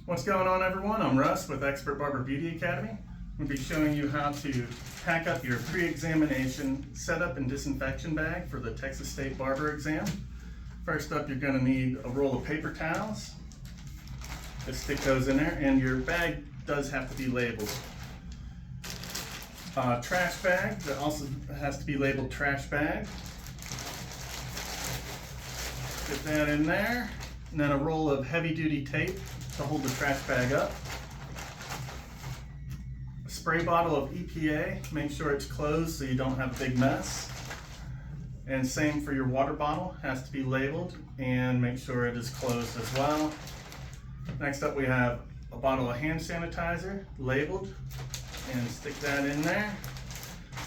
What's going on, everyone? I'm Russ with Expert Barber Beauty Academy. I'm going to be showing you how to pack up your pre-examination setup and disinfection bag for the Texas State Barber exam. First up, you're going to need a roll of paper towels. Just stick those in there, and your bag does have to be labeled. Trash bag that also has to be labeled trash bag. Get that in there, and then a roll of heavy-duty tape to hold the trash bag up. A spray bottle of EPA, make sure it's closed so you don't have a big mess. And same for your water bottle, has to be labeled and make sure it is closed as well. Next up, we have a bottle of hand sanitizer labeled, and stick that in there.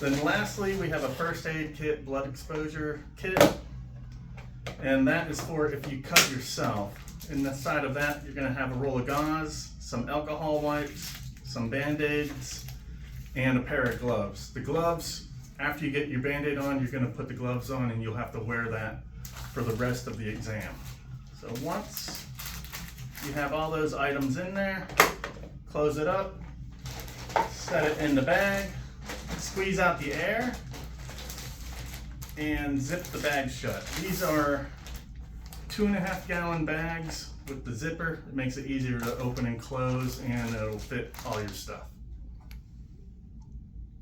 Then lastly, we have a first aid kit, blood exposure kit, and that is for if you cut yourself. In the side of that, you're going to have a roll of gauze, some alcohol wipes, some band-aids, and a pair of gloves. The gloves, after you get your band-aid on, you're going to put the gloves on and you'll have to wear that for the rest of the exam. So once you have all those items in there, close it up, set it in the bag, squeeze out the air, and zip the bag shut. These are 2.5 gallon bags with the zipper. It makes it easier to open and close, and it'll fit all your stuff.